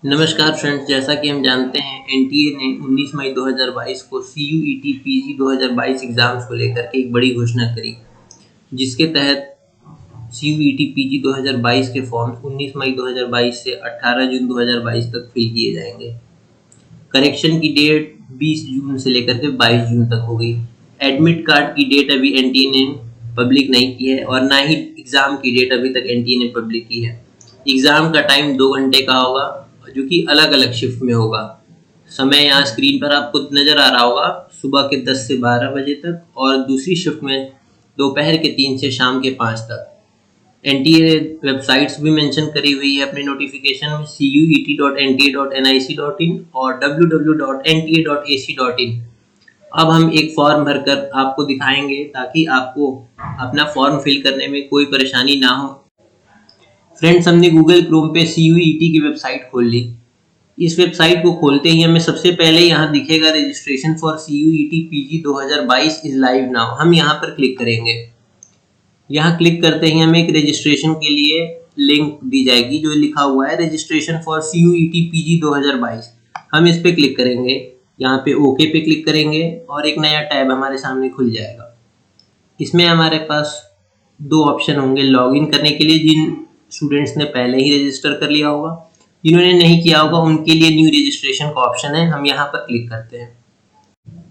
नमस्कार फ्रेंड्स, जैसा कि हम जानते हैं एनटीए ने 19 मई 2022 को सीयूईटी पीजी 2022 एग्ज़ाम्स को लेकर के एक बड़ी घोषणा करी, जिसके तहत सीयूईटी पीजी 2022 के फॉर्म 19 मई 2022 से 18 जून 2022 तक फिल किए जाएंगे। करेक्शन की डेट 20 जून से लेकर के 22 जून तक होगी। एडमिट कार्ड की डेट अभी एनटीए ने पब्लिक नहीं की है और ना ही एग्ज़ाम की डेट अभी तक एनटीए ने पब्लिक की है। एग्ज़ाम का टाइम 2 घंटे का होगा, जो कि अलग-अलग शिफ्ट में होगा। समय यहाँ स्क्रीन पर आपको नज़र आ रहा होगा, सुबह के 10 से 12 बजे तक और दूसरी शिफ्ट में दोपहर के 3 से शाम के 5 तक। एनटीए वेबसाइट्स भी मेंशन करी हुई है अपने नोटिफिकेशन में, cuet.nta.nic.in और www.nta.ac.in। अब हम एक फॉर्म भरकर आपको दिखाएंगे ताकि आपको अपना फॉर्म फिल करने में कोई परेशानी ना हो। फ्रेंड्स, हमने गूगल क्रोम पे सीयूईटी की वेबसाइट खोल ली। इस वेबसाइट को खोलते ही हमें सबसे पहले यहाँ दिखेगा registration for CUET PG 2022 is live now. हम यहाँ पर क्लिक करेंगे। यहाँ क्लिक करते ही हमें एक रजिस्ट्रेशन के लिए लिंक दी जाएगी जो लिखा हुआ है रजिस्ट्रेशन फॉर सीयूईटी पीजी 2022। हम इस पे क्लिक करेंगे, यहाँ पे ओके पे क्लिक करेंगे और एक नया टैब हमारे सामने खुल जाएगा। इसमें हमारे पास दो ऑप्शन होंगे लॉगिन करने के लिए, जिन स्टूडेंट्स ने पहले ही रजिस्टर कर लिया होगा। जिन्होंने नहीं किया होगा उनके लिए न्यू रजिस्ट्रेशन का ऑप्शन है, हम यहाँ पर क्लिक करते हैं।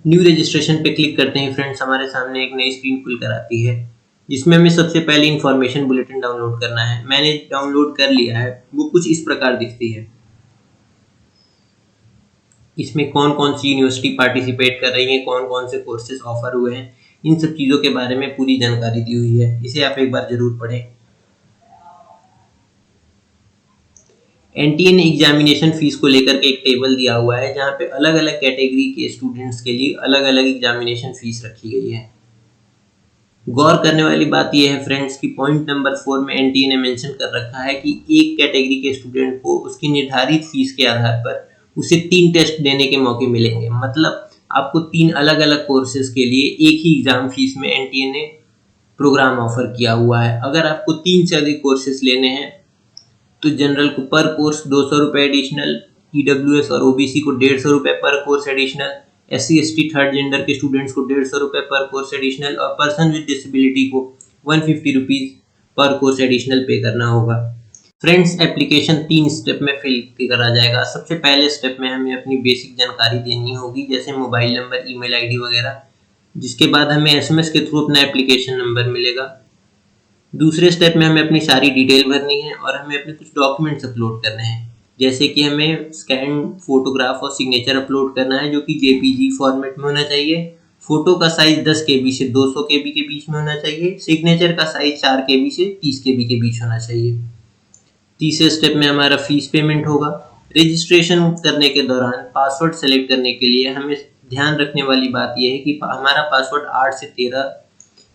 न्यू रजिस्ट्रेशन पे क्लिक करते हैं फ्रेंड्स, हमारे सामने एक नई स्क्रीन खुल कर आती है जिसमें हमें सबसे पहले इन्फॉर्मेशन बुलेटिन डाउनलोड करना है। मैंने डाउनलोड कर लिया है। वो कुछ इस प्रकार दिखती है। इसमें कौन कौन सी यूनिवर्सिटी पार्टिसिपेट कर रही है, कौन कौन से कोर्सेज ऑफर हुए हैं, इन सब चीज़ों के बारे में पूरी जानकारी दी हुई है। इसे आप एक बार जरूर पढ़ें। एनटीए ने एग्जामिनेशन फीस को लेकर के एक टेबल दिया हुआ है जहाँ पे अलग अलग कैटेगरी के स्टूडेंट्स के लिए अलग अलग एग्जामिनेशन फीस रखी गई है। गौर करने वाली बात यह है फ्रेंड्स कि पॉइंट नंबर 4 में एनटीए ने मेंशन कर रखा है कि एक कैटेगरी के स्टूडेंट को उसकी निर्धारित फीस के आधार पर उसे 3 टेस्ट देने के मौके मिलेंगे। मतलब आपको 3 अलग अलग कोर्सेज के लिए एक ही एग्जाम फीस में एनटीए ने प्रोग्राम ऑफर किया हुआ है। अगर आपको 3 से अधिक कोर्सेज लेने हैं तो जनरल को पर कोर्स 200 रुपये एडिशनल, ईडब्ल्यूएस और ओबीसी को 150 रुपये पर course additional, SC/ST third gender के स्टूडेंट्स को 150 रुपये पर कोर्स एडिशनल और पर्सन विद डिसेबिलिटी को 150 रुपीज़ पर कोर्स एडिशनल पे करना होगा। फ्रेंड्स, एप्लीकेशन 3 स्टेप में फिल करा जाएगा। सबसे पहले स्टेप में हमें अपनी बेसिक जानकारी देनी होगी, जैसे मोबाइल नंबर, ईमेल आईडी वगैरह, जिसके बाद हमें एसएमएस के थ्रू अपना एप्लीकेशन नंबर मिलेगा। दूसरे स्टेप में हमें अपनी सारी डिटेल भरनी है और हमें अपने कुछ डॉक्यूमेंट्स अपलोड करने हैं, जैसे कि हमें स्कैन फोटोग्राफ और सिग्नेचर अपलोड करना है जो कि जेपीजी फॉर्मेट में होना चाहिए। फोटो का साइज 10 केबी से 200 केबी के बीच में होना चाहिए। सिग्नेचर का साइज 4 केबी से 30 केबी के बीच होना चाहिए। तीसरे स्टेप में हमारा फीस पेमेंट होगा। रजिस्ट्रेशन करने के दौरान पासवर्ड सेलेक्ट करने के लिए हमें ध्यान रखने वाली बात यह है कि हमारा पासवर्ड 8 से 13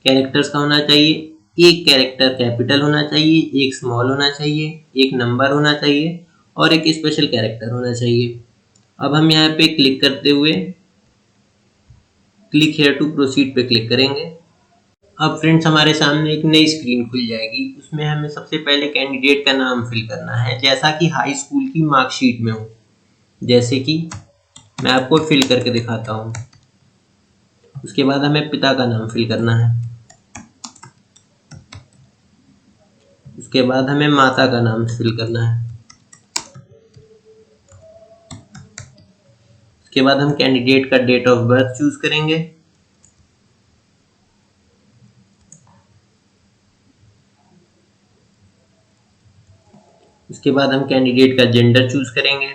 कैरेक्टर्स का होना चाहिए। एक कैरेक्टर कैपिटल होना चाहिए, एक स्मॉल होना चाहिए, एक नंबर होना चाहिए और एक स्पेशल कैरेक्टर होना चाहिए। अब हम यहाँ पे क्लिक करते हुए क्लिक हेयर टू प्रोसीड पे क्लिक करेंगे। अब फ्रेंड्स, हमारे सामने एक नई स्क्रीन खुल जाएगी। उसमें हमें सबसे पहले कैंडिडेट का नाम फिल करना है, जैसा कि हाई स्कूल की मार्कशीट में हो। जैसे कि मैं आपको फिल करके दिखाता हूँ। उसके बाद हमें पिता का नाम फिल करना है। उसके बाद हमें माता का नाम फिल करना है। उसके बाद हम कैंडिडेट का डेट ऑफ बर्थ चूज करेंगे। उसके बाद हम कैंडिडेट का जेंडर चूज करेंगे।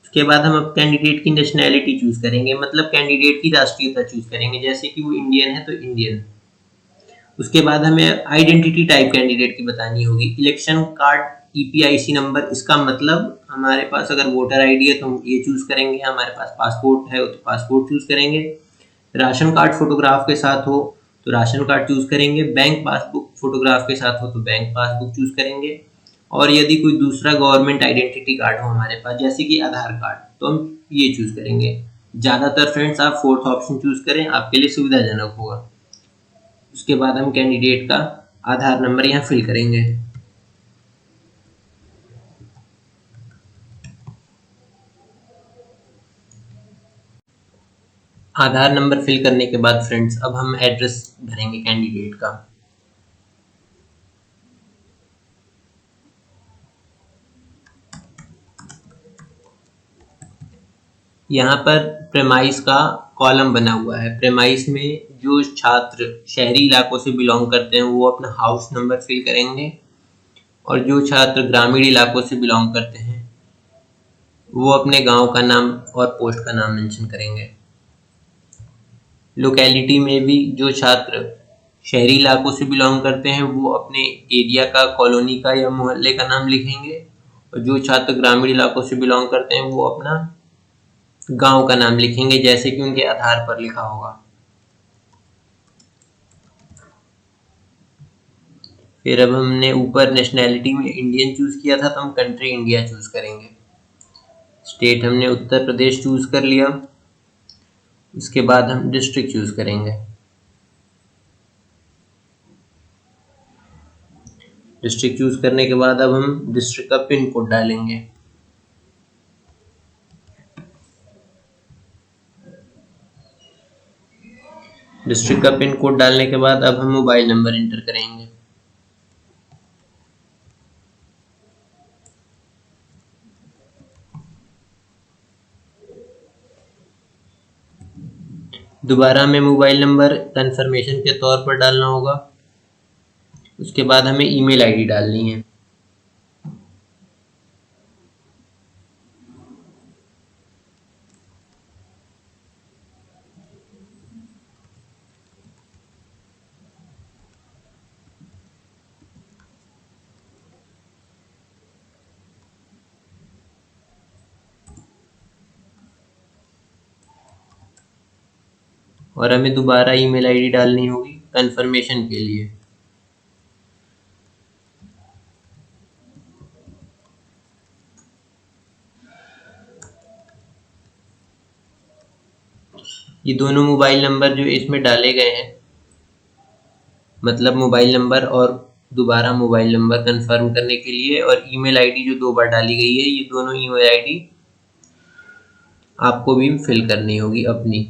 उसके बाद हम अब कैंडिडेट की नेशनैलिटी चूज करेंगे, मतलब कैंडिडेट की राष्ट्रीयता चूज करेंगे। जैसे कि वो इंडियन है तो इंडियन। उसके बाद हमें आइडेंटिटी टाइप कैंडिडेट की बतानी होगी। इलेक्शन कार्ड ईपीआईसी नंबर, इसका मतलब हमारे पास अगर वोटर आईडी है तो हम ये चूज करेंगे, हमारे पास पासपोर्ट है तो पासपोर्ट चूज करेंगे। राशन कार्ड फोटोग्राफ के साथ हो तो राशन कार्ड चूज करेंगे। बैंक पासबुक फोटोग्राफ के साथ हो तो बैंक पासबुक चूज करेंगे। और यदि कोई दूसरा गवर्नमेंट आइडेंटिटी कार्ड हो हमारे पास, जैसे कि आधार कार्ड, तो हम ये चूज करेंगे। ज़्यादातर फ्रेंड्स आप फोर्थ ऑप्शन चूज करें, आपके लिए सुविधाजनक होगा। उसके बाद हम कैंडिडेट का आधार नंबर यहाँ फिल करेंगे। आधार नंबर फिल करने के बाद फ्रेंड्स अब हम एड्रेस भरेंगे कैंडिडेट का। यहाँ पर प्रेमाइस का कॉलम बना हुआ है। प्रेमाइस में जो छात्र शहरी इलाकों से बिलोंग करते हैं वो अपना हाउस नंबर फिल करेंगे, और जो छात्र ग्रामीण इलाकों से बिलोंग करते हैं वो अपने गांव का नाम और पोस्ट का नाम मेंशन करेंगे। लोकेलिटी में भी जो छात्र शहरी इलाकों से बिलोंग करते हैं वो अपने एरिया का, कॉलोनी का या मोहल्ले का नाम लिखेंगे, और जो छात्र ग्रामीण इलाकों से बिलोंग करते हैं वो अपना गांव का नाम लिखेंगे, जैसे कि उनके आधार पर लिखा होगा। फिर अब हमने ऊपर नेशनैलिटी में इंडियन चूज किया था तो हम कंट्री इंडिया चूज करेंगे। स्टेट हमने उत्तर प्रदेश चूज कर लिया। उसके बाद हम डिस्ट्रिक्ट चूज करेंगे। डिस्ट्रिक्ट चूज करने के बाद अब हम डिस्ट्रिक्ट का पिन कोड डालेंगे। डिस्ट्रिक्ट का पिन कोड डालने के बाद अब हम मोबाइल नंबर एंटर करेंगे। दोबारा हमें मोबाइल नंबर कंफर्मेशन के तौर पर डालना होगा। उसके बाद हमें ईमेल आईडी डालनी है। और हमें दोबारा ईमेल आईडी डालनी होगी कंफर्मेशन के लिए। ये दोनों मोबाइल नंबर जो इसमें डाले गए हैं, मतलब मोबाइल नंबर और दोबारा मोबाइल नंबर कंफर्म करने के लिए, और ईमेल आईडी जो 2 बार डाली गई है, ये दोनों ईमेल आईडी आपको भी फिल करनी होगी अपनी।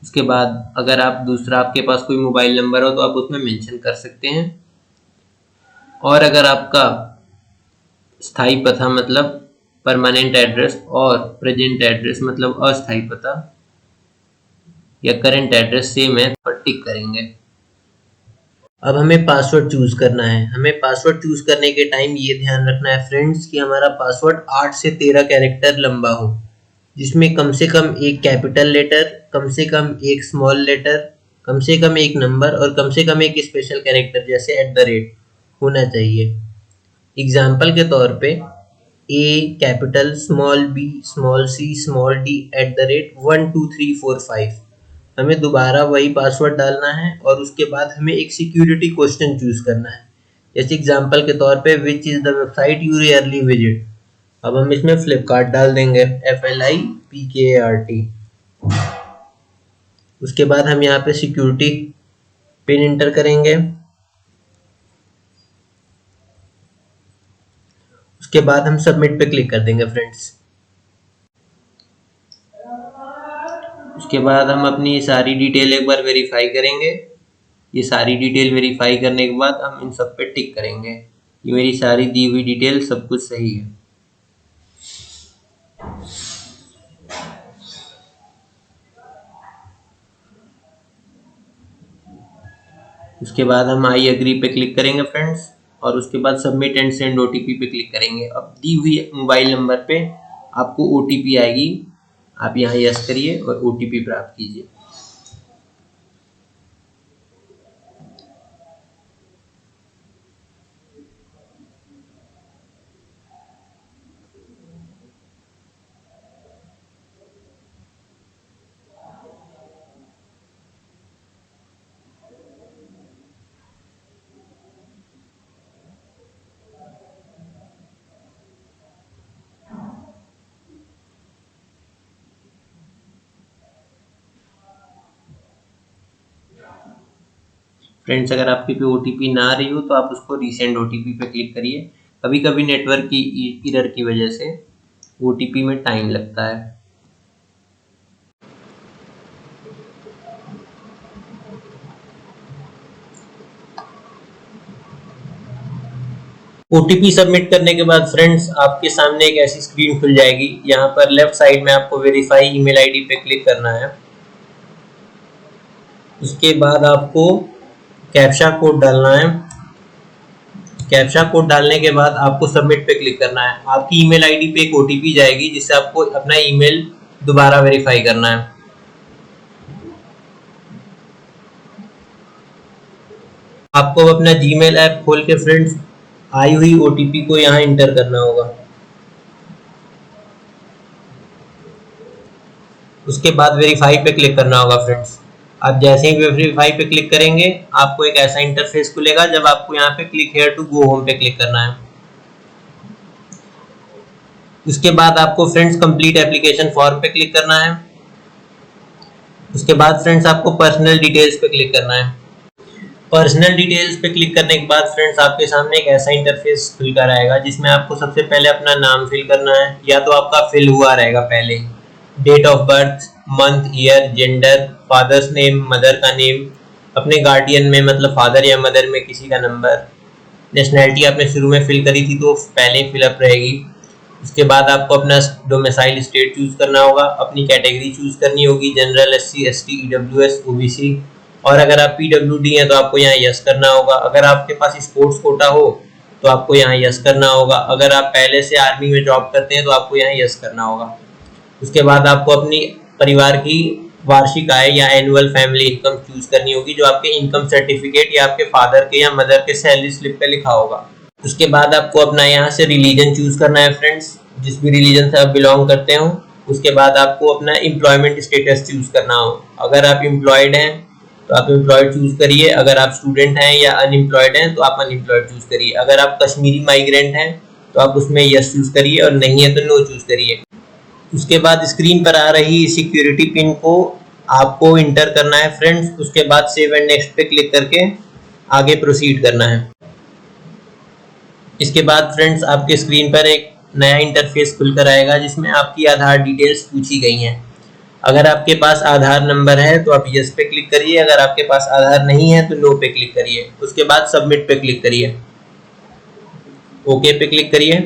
उसके बाद अगर आपके पास कोई मोबाइल नंबर हो तो आप उसमें मेंशन कर सकते हैं, और अगर आपका स्थायी पता मतलब परमानेंट एड्रेस और प्रेजेंट एड्रेस मतलब अस्थायी पता या करंट एड्रेस सेम है पर टिक करेंगे। अब हमें पासवर्ड चूज करना है। हमें पासवर्ड चूज करने के टाइम ये ध्यान रखना है फ्रेंड्स कि हमारा पासवर्ड 8 से 13 कैरेक्टर लंबा हो, जिसमें कम से कम एक कैपिटल लेटर, कम से कम एक स्मॉल लेटर, कम से कम एक नंबर और कम से कम एक स्पेशल कैरेक्टर जैसे @ होना चाहिए। एग्जाम्पल के तौर पे A capital, small b, small c, small d @1 2 3 4 5। हमें दोबारा वही पासवर्ड डालना है और उसके बाद हमें एक सिक्योरिटी क्वेश्चन चूज करना है। जैसे एग्जाम्पल के तौर पे which is the website you rarely visit. अब हम इसमें फ्लिपकार्ट डाल देंगे, FLIPKART। उसके बाद हम यहाँ पे सिक्योरिटी पिन एंटर करेंगे। उसके बाद हम सबमिट पे क्लिक कर देंगे फ्रेंड्स। उसके बाद हम अपनी सारी डिटेल एक बार वेरीफाई करेंगे। ये सारी डिटेल वेरीफाई करने के बाद हम इन सब पे टिक करेंगे। ये मेरी सारी दी हुई डिटेल सब कुछ सही है। उसके बाद हम आई एग्री पे क्लिक करेंगे फ्रेंड्स, और उसके बाद सबमिट एंड सेंड OTP पे क्लिक करेंगे। अब दी हुई मोबाइल नंबर पे आपको OTP आएगी, आप यहाँ यस करिए और OTP प्राप्त कीजिए। फ्रेंड्स अगर आपके पे OTP ना आ रही हो तो आप उसको रीसेंड OTP पे क्लिक करिए। कभी कभी नेटवर्क की एरर की वजह से OTP में टाइम लगता है। ओटीपी सबमिट करने के बाद फ्रेंड्स आपके सामने एक ऐसी स्क्रीन खुल जाएगी। यहाँ पर लेफ्ट साइड में आपको वेरीफाई ईमेल आईडी पे क्लिक करना है। उसके बाद आपको कैप्चा कोड डालना है। कैप्चा कोड डालने के बाद आपको सबमिट पे क्लिक करना है। आपकी ईमेल आईडी पे एक ओटीपी जाएगी जिससे आपको अपना ईमेल दोबारा वेरीफाई करना है। आपको अपना जीमेल ऐप खोल के फ्रेंड्स आई हुई ओटीपी को यहाँ इंटर करना होगा। उसके बाद वेरीफाई पे क्लिक करना होगा फ्रेंड्स। आप जैसे ही वेरीफाई पे क्लिक करेंगे आपको एक ऐसा इंटरफेस खुलेगा जब आपको यहाँ पे click here to go home पे क्लिक करना है। उसके बाद आपको फ्रेंड्स कंप्लीट एप्लीकेशन फॉर्म पे क्लिक करना है। उसके बाद फ्रेंड्स आपको पर्सनल डिटेल्स पे क्लिक करना है। पर्सनल डिटेल्स पे क्लिक करने के बाद फ्रेंड्स आपके सामने एक ऐसा इंटरफेस खुलकर आएगा जिसमें आपको सबसे पहले अपना नाम फिल करना है, या तो आपका फिल हुआ रहेगा पहले, date of birth, month, year, gender, father's name, mother का नेम, अपने गार्डियन में मतलब फादर या मदर में किसी का नंबर, नेशनैलिटी आपने शुरू में फिल करी थी तो पहले ही फिलअप रहेगी। उसके बाद आपको अपना डोमिसाइल स्टेट चूज करना होगा, अपनी कैटेगरी चूज करनी होगी, general, SC, ST, EWS, OBC, और अगर आप पीडब्ल्यूडी हैं तो आपको यहाँ यस करना होगा। अगर आपके पास स्पोर्ट्स कोटा हो तो आपको यहाँ यस करना होगा। अगर आप पहले से आर्मी में जॉब करते हैं तो आपको यहाँ यस करना होगा। उसके बाद आपको अपनी परिवार की वार्षिक आय या एनुअल फैमिली इनकम चूज करनी होगी, जो आपके इनकम सर्टिफिकेट या आपके फादर के या मदर के सैलरी स्लिप पे लिखा होगा। उसके बाद आपको अपना यहाँ से रिलीजन चूज करना है फ्रेंड्स, जिस भी रिलीजन से आप बिलोंग करते हो। उसके बाद आपको अपना एम्प्लॉयमेंट स्टेटस चूज करना हो। अगर आप एम्प्लॉयड हैं तो आप एम्प्लॉयड चूज करिए, अगर आप स्टूडेंट हैं या अनएम्प्लॉयड हैं तो आप अनएम्प्लॉयड चूज करिए। अगर आप कश्मीरी माइग्रेंट हैं तो आप उसमें यस चूज करिए, और नहीं है तो नो चूज करिए। उसके बाद स्क्रीन पर आ रही सिक्योरिटी पिन को आपको इंटर करना है फ्रेंड्स। उसके बाद सेव एंड नेक्स्ट पे क्लिक करके आगे प्रोसीड करना है। इसके बाद फ्रेंड्स आपके स्क्रीन पर एक नया इंटरफेस खुलकर आएगा जिसमें आपकी आधार डिटेल्स पूछी गई हैं। अगर आपके पास आधार नंबर है तो आप यस पे क्लिक करिए, अगर आपके पास आधार नहीं है तो नो पे क्लिक करिए। उसके बाद सबमिट पे क्लिक करिए, ओके पे क्लिक करिए।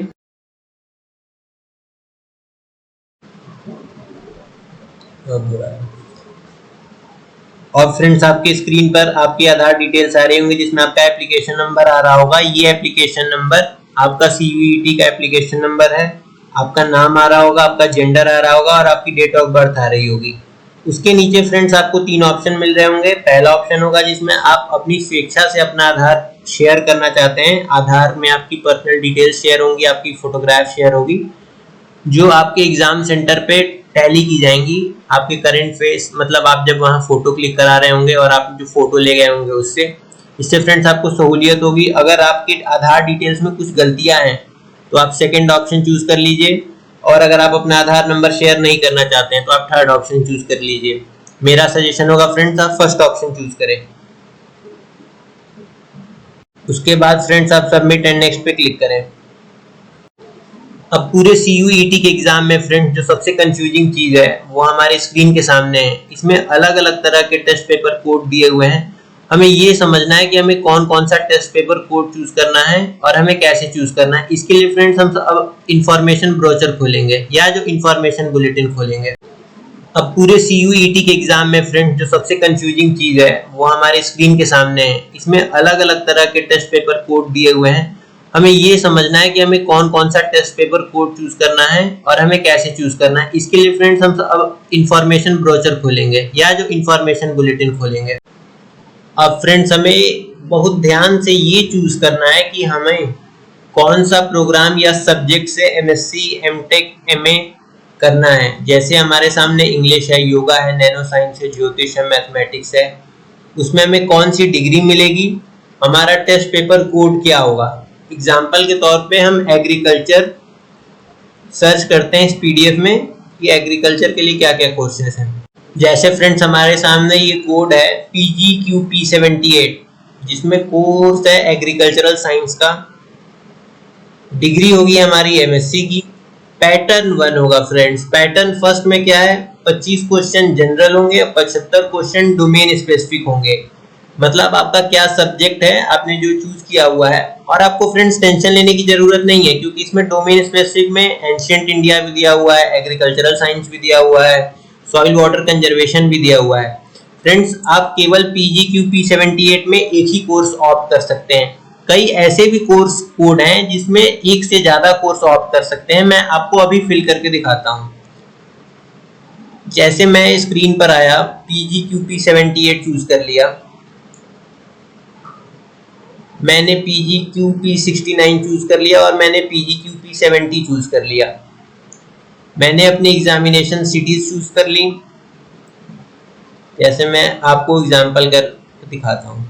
और फ्रेंड्स आपकी स्क्रीन पर आपकी आधार डिटेल्स आ रही होंगी जिसमें आपका एप्लीकेशन नंबर आ रहा होगा। ये एप्लीकेशन नंबर आपका सीयूईटी का एप्लीकेशन नंबर है। आपका नाम आ रहा होगा, आपका जेंडर आ रहा होगा और आपकी डेट ऑफ बर्थ आ रही होगी। उसके नीचे फ्रेंड्स आपको 3 ऑप्शन मिल रहे होंगे। पहला ऑप्शन होगा जिसमें आप अपनी स्वेच्छा से अपना आधार शेयर करना चाहते हैं। आधार में आपकी पर्सनल डिटेल्स शेयर होंगी, आपकी फोटोग्राफ शेयर होगी, जो आपके एग्जाम सेंटर पे टैली की जाएंगी आपके करंट फेस, मतलब आप जब वहाँ फोटो क्लिक करा रहे होंगे और आप जो फोटो ले गए होंगे उससे। इससे फ्रेंड्स आपको सहूलियत होगी। अगर आपके आधार डिटेल्स में कुछ गलतियां हैं तो आप सेकंड ऑप्शन चूज कर लीजिए, और अगर आप अपना आधार नंबर शेयर नहीं करना चाहते हैं तो आप थर्ड ऑप्शन चूज कर लीजिए। मेरा सजेशन होगा फ्रेंड्स आप फर्स्ट ऑप्शन चूज करें। उसके बाद फ्रेंड्स आप सबमिट एंड नेक्स्ट पे क्लिक करें। अब पूरे सीयूईटी के एग्जाम में फ्रेंड्स जो सबसे कंफ्यूजिंग चीज है वो हमारे स्क्रीन के सामने है। इसमें अलग अलग तरह के टेस्ट पेपर कोड दिए हुए हैं। हमें ये समझना है कि हमें कौन कौन सा टेस्ट पेपर कोड चूज करना है और हमें कैसे चूज करना है। इसके लिए फ्रेंड्स हम अब इंफॉर्मेशन ब्रोचर खोलेंगे या जो इंफॉर्मेशन बुलेटिन खोलेंगे। अब पूरे सीयूईटी के एग्जाम में फ्रेंड्स जो सबसे कंफ्यूजिंग चीज है वो हमारे स्क्रीन के सामने है। इसमें अलग अलग तरह के टेस्ट पेपर कोड दिए हुए हैं। हमें ये समझना है कि हमें कौन कौन सा टेस्ट पेपर कोड चूज करना है और हमें कैसे चूज करना है। इसके लिए फ्रेंड्स हम अब इंफॉर्मेशन ब्रोचर खोलेंगे या जो इंफॉर्मेशन बुलेटिन खोलेंगे। अब फ्रेंड्स हमें बहुत ध्यान से ये चूज करना है कि हमें कौन सा प्रोग्राम या सब्जेक्ट से एमएससी, एमटेक, एमए करना है। जैसे हमारे सामने इंग्लिश है, योगा है, नैनो साइंस है, ज्योतिष है, मैथमेटिक्स है, उसमें हमें कौन सी डिग्री मिलेगी, हमारा टेस्ट पेपर कोड क्या होगा। एग्जाम्पल के तौर पे हम एग्रीकल्चर सर्च करते हैं इस पीडीएफ में कि एग्रीकल्चर के लिए क्या क्या कोर्सेज हैं। जैसे फ्रेंड्स हमारे सामने ये कोड है PGQP78, जिसमें कोर्स है एग्रीकल्चरल साइंस का, डिग्री होगी हमारी एमएससी की, पैटर्न 1 होगा फ्रेंड्स। पैटर्न फर्स्ट में क्या है, 25 क्वेश्चन जनरल होंगे, 75 क्वेश्चन डोमेन स्पेसिफिक होंगे। मतलब आपका क्या सब्जेक्ट है आपने जो चूज किया हुआ है। और आपको फ्रेंड्स टेंशन लेने की जरूरत नहीं है, क्योंकि इसमें डोमेन स्पेसिफिक में एंशिएंट इंडिया भी दिया हुआ है, एग्रीकल्चरल साइंस भी दिया हुआ है, सॉइल वाटर कंजर्वेशन भी दिया हुआ है। फ्रेंड्स आप केवल PGQP 78 में एक ही कोर्स ऑप्ट कर सकते हैं। कई ऐसे भी कोर्स कोड हैं जिसमें एक से ज्यादा कोर्स ऑप्ट कर सकते हैं। मैं आपको अभी फिल करके दिखाता हूं। जैसे मैं स्क्रीन पर आया, PGQP 78 चूज कर लिया, मैंने PGQP 69 चूज कर लिया और मैंने PGQP 70 चूज कर लिया। मैंने अपनी एग्जामिनेशन सिटीज चूज कर ली। जैसे मैं आपको एग्जांपल कर दिखाता हूं।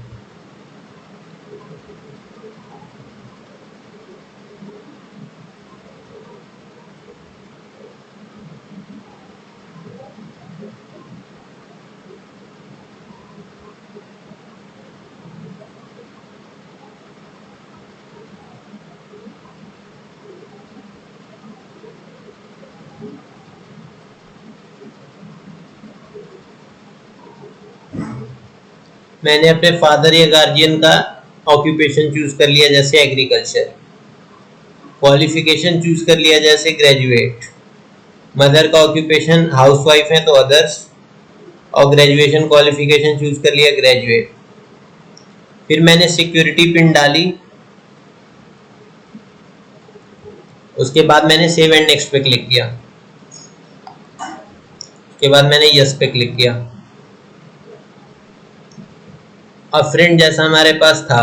मैंने अपने फादर या गार्जियन का ऑक्यूपेशन चूज कर लिया, जैसे एग्रीकल्चर। क्वालिफिकेशन चूज कर लिया, जैसे ग्रेजुएट। मदर का ऑक्यूपेशन हाउसवाइफ है तो अदर्स, और ग्रेजुएशन क्वालिफिकेशन चूज कर लिया, ग्रेजुएट। फिर मैंने सिक्योरिटी पिन डाली, उसके बाद मैंने सेव एंड नेक्स्ट पे क्लिक किया, उसके बाद मैंने यस पे क्लिक किया। अब फ्रेंड जैसा हमारे पास था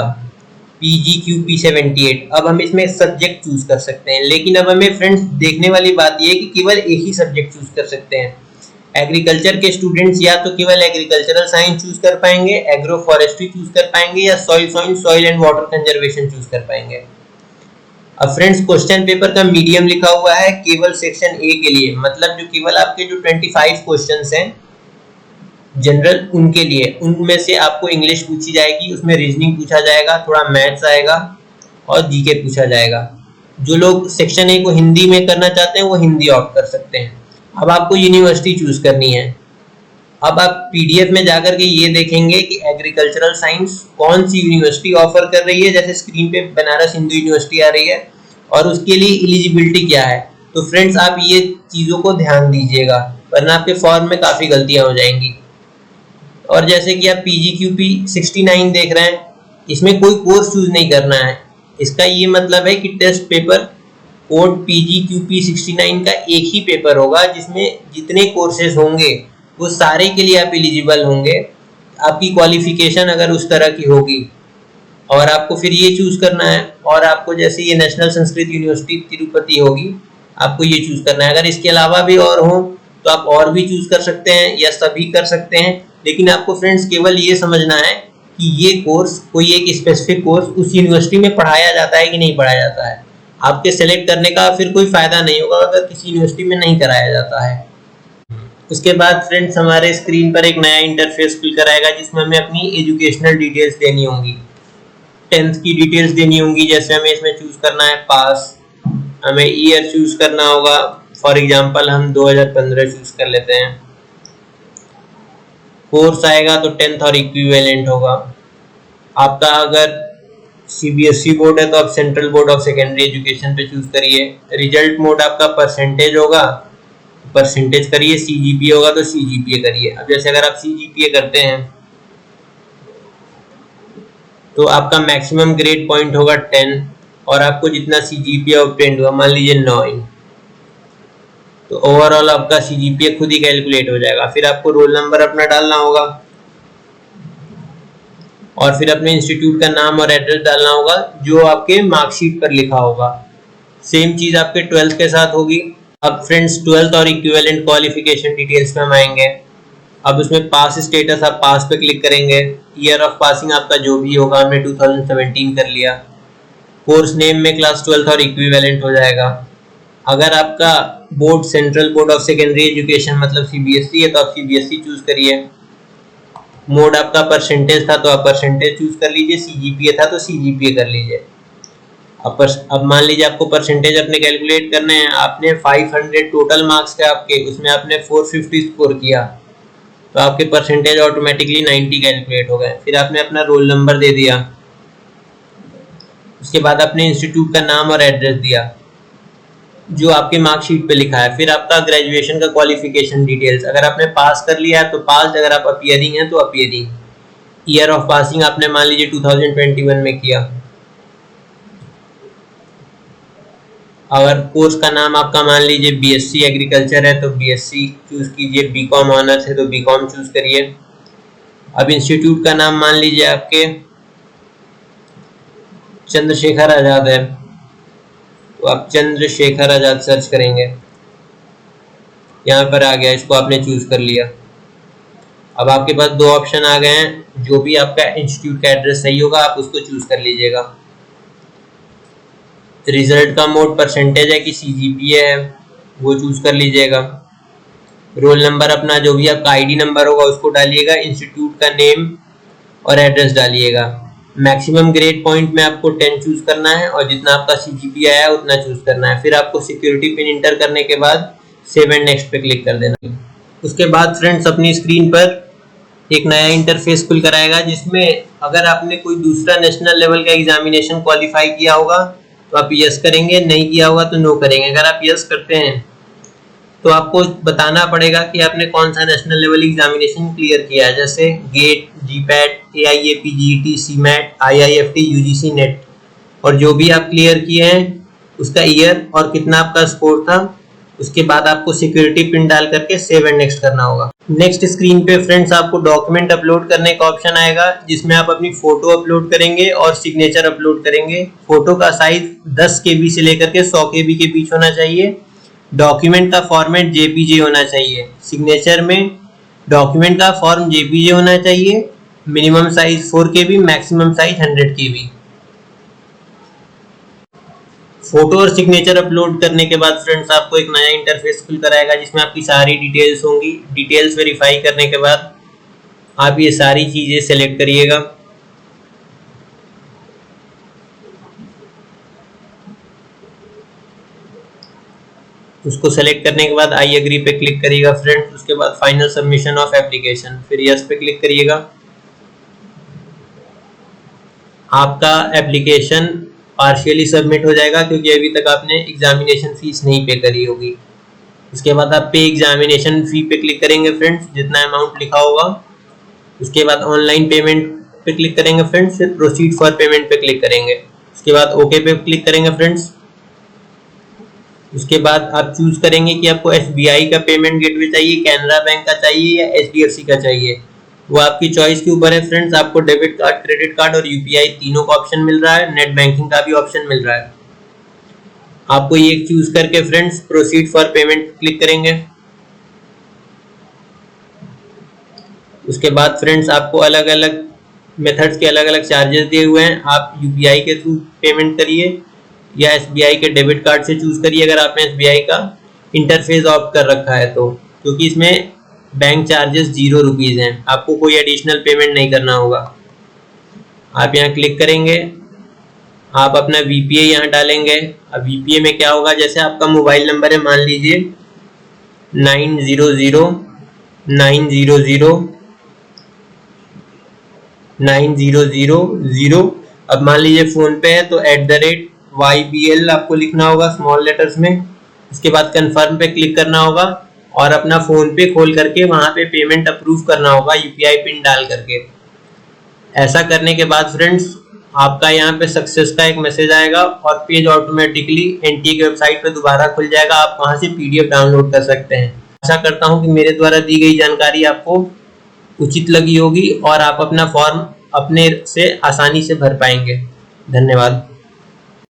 PGQP 78, अब हम इसमें सब्जेक्ट चूज कर सकते हैं। लेकिन अब हमें फ्रेंड्स देखने वाली बात यह है कि केवल एक ही सब्जेक्ट चूज कर सकते हैं। एग्रीकल्चर के स्टूडेंट्स या तो केवल एग्रीकल्चरल साइंस चूज कर पाएंगे, एग्रो फॉरेस्ट्री चूज कर पाएंगे, या soil and water conservation choose कर पाएंगे। अब फ्रेंड्स क्वेश्चन पेपर का मीडियम लिखा हुआ है केवल सेक्शन ए के लिए, मतलब जो केवल आपके जो 25 क्वेश्चंस हैं जनरल उनके लिए, उनमें से आपको इंग्लिश पूछी जाएगी, उसमें रीजनिंग पूछा जाएगा, थोड़ा मैथ्स आएगा और जीके पूछा जाएगा। जो लोग सेक्शन ए को हिंदी में करना चाहते हैं वो हिंदी ऑप्ट कर सकते हैं। अब आपको यूनिवर्सिटी चूज करनी है। अब आप पीडीएफ में जाकर के ये देखेंगे कि एग्रीकल्चरल साइंस कौन सी यूनिवर्सिटी ऑफर कर रही है। जैसे स्क्रीन पे बनारस हिंदू यूनिवर्सिटी आ रही है और उसके लिए एलिजिबिलिटी क्या है। तो फ्रेंड्स आप ये चीजों को ध्यान दीजिएगा, वरना आपके फॉर्म में काफी गलतियां हो जाएंगी। और जैसे कि आप PGQP 69 देख रहे हैं, इसमें कोई कोर्स चूज नहीं करना है। इसका ये मतलब है कि टेस्ट पेपर कोड PGQP 69 का एक ही पेपर होगा, जिसमें जितने कोर्सेज होंगे वो सारे के लिए आप एलिजिबल होंगे। आपकी क्वालिफिकेशन अगर उस तरह की होगी, और आपको फिर ये चूज करना है। और आपको जैसे ये नेशनल संस्कृत यूनिवर्सिटी तिरुपति होगी, आपको ये चूज करना है। अगर इसके अलावा भी और हो तो आप और भी चूज कर सकते हैं या सभी कर सकते हैं। लेकिन आपको फ्रेंड्स केवल ये समझना है कि ये कोर्स कोई एक स्पेसिफिक कोर्स उस यूनिवर्सिटी में पढ़ाया जाता है कि नहीं पढ़ाया जाता है। आपके सेलेक्ट करने का फिर कोई फायदा नहीं होगा अगर किसी यूनिवर्सिटी में नहीं कराया जाता है। उसके बाद फ्रेंड्स हमारे स्क्रीन पर एक नया इंटरफेस खुल कर आएगा, जिसमें हमें अपनी एजुकेशनल डिटेल्स देनी होंगी। 10th की डिटेल्स देनी होंगी। जैसे हमें इसमें चूज करना है पास, हमें ईयर चूज करना होगा। फॉर एग्जांपल हम 2015 चूज कर लेते हैं। कोर्स आएगा तो 10th और इक्विवेलेंट होगा। आपका अगर CBSE बोर्ड है तो आप central board of secondary education पे चूज करिए। रिजल्ट मोड आपका परसेंटेज होगा, परसेंटेज करिए। CGPA होगा तो CGPA करिए। अब जैसे अगर आप CGPA करते हैं तो आपका मैक्सिमम ग्रेड पॉइंट होगा 10, और आपको जितना CGPA ऑब्टेन्ड हुआ, मान लीजिए 9, तो ओवरऑल आपका CGPA खुद ही कैलकुलेट हो जाएगा। फिर आपको रोल नंबर अपना डालना होगा और फिर अपने इंस्टीट्यूट का नाम और एड्रेस डालना होगा जो आपके मार्कशीट पर लिखा होगा। सेम चीज आपके 12th के साथ होगी। अब फ्रेंड्स 12th और इक्विवेलेंट क्वालिफिकेशन डिटेल्स में हम आएंगे। अब उसमें पास स्टेटस, आप पास पे क्लिक करेंगे। ईयर ऑफ पासिंग आपका जो भी होगा, हमने 2017 कर लिया। कोर्स नेम में क्लास 12th और इक्विवेलेंट हो जाएगा। अगर आपका board central board of secondary education मतलब CBSE है तो आप CBSE चूज करिए। मोड आपका परसेंटेज था तो आप परसेंटेज चूज कर लीजिए। CGPA था तो CGPA कर लीजिए। अब मान लीजिए आपको परसेंटेज अपने कैलकुलेट करने हैं। आपने 500 टोटल मार्क्स थे आपके, उसमें आपने 450 स्कोर किया तो आपके परसेंटेज ऑटोमेटिकली 90 कैलकुलेट हो गए। फिर आपने अपना रोल नंबर दे दिया, उसके बाद अपने इंस्टीट्यूट का नाम और एड्रेस दिया जो आपके मार्कशीट पे लिखा है। फिर आपका ग्रेजुएशन का क्वालिफिकेशन डिटेल्स, अगर आपने पास कर लिया है तो पास, अगर आप अपीयरिंग हैं तो अपीयरिंग। ईयर ऑफ पासिंग आपने मान लीजिए 2021 में किया। अगर कोर्स का नाम आपका मान लीजिए बीएससी एग्रीकल्चर है तो बीएससी चूज कीजिए, बीकॉम ऑनर्स है तो बीकॉम चूज करिए। अब इंस्टीट्यूट का नाम मान लीजिए आपके चंद्रशेखर आजाद है तो आप चंद्रशेखर आजाद सर्च करेंगे, यहाँ पर आ गया, इसको आपने चूज कर लिया। अब आपके पास दो ऑप्शन आ गए हैं, जो भी आपका इंस्टीट्यूट का एड्रेस सही होगा आप उसको चूज कर लीजिएगा। रिजल्ट का मोड परसेंटेज है कि सीजीपीए है वो चूज कर लीजिएगा। रोल नंबर अपना जो भी आपका आईडी नंबर होगा उसको डालिएगा। इंस्टीट्यूट का नेम और एड्रेस डालिएगा। मैक्सिमम ग्रेड पॉइंट में आपको 10 चूज करना है और जितना आपका सीजीपीए आया है उतना चूज करना है। फिर आपको सिक्योरिटी पिन इंटर करने के बाद सेव एंड नेक्स्ट पे क्लिक कर देना। उसके बाद फ्रेंड्स अपनी स्क्रीन पर एक नया इंटरफेस खुल कर आएगा, जिसमें अगर आपने कोई दूसरा नेशनल लेवल का एग्जामिनेशन क्वालिफाई किया होगा तो आप यस करेंगे, नहीं किया होगा तो नो करेंगे। अगर आप यस करते हैं तो आपको बताना पड़ेगा कि आपने कौन सा नेशनल लेवल एग्जामिनेशन क्लियर किया है, जैसे GATE, GPAT, AIAP, GET, CMAT, IIFT, UGC, NET, और जो भी आप क्लियर किए हैं उसका ईयर और कितना आपका स्कोर था। उसके बाद आपको सिक्योरिटी पिन डाल करके सेव एंड नेक्स्ट करना होगा। नेक्स्ट स्क्रीन पे फ्रेंड्स आपको डॉक्यूमेंट अपलोड करने का ऑप्शन आएगा, जिसमें आप अपनी फोटो अपलोड करेंगे और सिग्नेचर अपलोड करेंगे। फोटो का साइज 10 KB से लेकर के 100 KB के बीच होना चाहिए। डॉक्यूमेंट का फॉर्मेट जेपीजे होना चाहिए। सिग्नेचर में डॉक्यूमेंट का फॉर्म जेपीजे होना चाहिए। Minimum size 4 KB, maximum size 100 KB। Photo और सिग्नेचर अपलोड करने के बाद फ्रेंड्स आपको एक नया इंटरफेस खुल कर आएगा, जिसमें आपकी सारी डिटेल्स होंगी। डिटेल्स वेरीफाई करने के बाद आप ये सारी चीजें सेलेक्ट करिएगा। उसको सेलेक्ट करने के बाद आई एग्री पे क्लिक करिएगा फ्रेंड्स। उसके बाद फाइनल सबमिशन ऑफ एप्लीकेशन, फिर यस पे क्लिक करिएगा। आपका एप्लीकेशन पार्शियली सबमिट हो जाएगा, क्योंकि अभी तक आपने एग्जामिनेशन फीस नहीं पे करी होगी। उसके बाद आप पे एग्जामिनेशन फी पे क्लिक करेंगे फ्रेंड्स, जितना अमाउंट लिखा होगा। उसके बाद ऑनलाइन पेमेंट पे क्लिक करेंगे फ्रेंड्स, फिर प्रोसीड फॉर पेमेंट पे क्लिक करेंगे। उसके बाद ओके पे क्लिक करेंगे फ्रेंड्स। उसके बाद आप चूज करेंगे कि आपको एसबीआई का पेमेंट गेटवे चाहिए, कैनरा बैंक का चाहिए या एचडीएफसी का चाहिए। वो आपकी चॉइस के ऊपर है फ्रेंड्स। आपको डेबिट कार्ड, क्रेडिट कार्ड और यूपीआई तीनों का ऑप्शन मिल रहा है। नेट बैंकिंग का भी ऑप्शन मिल रहा है। आपको ये चूज करके friends proceed for payment click करेंगे। उसके बाद फ्रेंड्स आपको अलग अलग मेथड्स के अलग अलग चार्जेस दिए हुए हैं। आप यूपीआई के थ्रू पेमेंट करिए या एसबीआई के डेबिट कार्ड से चूज करिए, अगर आपने एसबीआई का इंटरफेस ऑफ कर रखा है तो, क्योंकि इसमें बैंक चार्जेस 0 रुपीज हैं। आपको कोई एडिशनल पेमेंट नहीं करना होगा। आप यहाँ क्लिक करेंगे, आप अपना वीपीए यहाँ डालेंगे। अब वीपीए में क्या होगा, जैसे आपका मोबाइल नंबर है, मान लीजिए 9009000। अब मान लीजिए फोन पे है तो @YBL आपको लिखना होगा स्मॉल लेटर्स में। उसके बाद कंफर्म पे क्लिक करना होगा और अपना फोन पे खोल करके वहां पे पेमेंट अप्रूव करना होगा यूपीआई पिन डाल करके। ऐसा करने के बाद फ्रेंड्स आपका यहाँ पे सक्सेस का एक मैसेज आएगा और पेज ऑटोमेटिकली एनटीए की वेबसाइट पे दोबारा खुल जाएगा। आप वहां से पीडीएफ डाउनलोड कर सकते हैं। आशा करता हूँ कि मेरे द्वारा दी गई जानकारी आपको उचित लगी होगी और आप अपना फॉर्म अपने से आसानी से भर पाएंगे। धन्यवाद।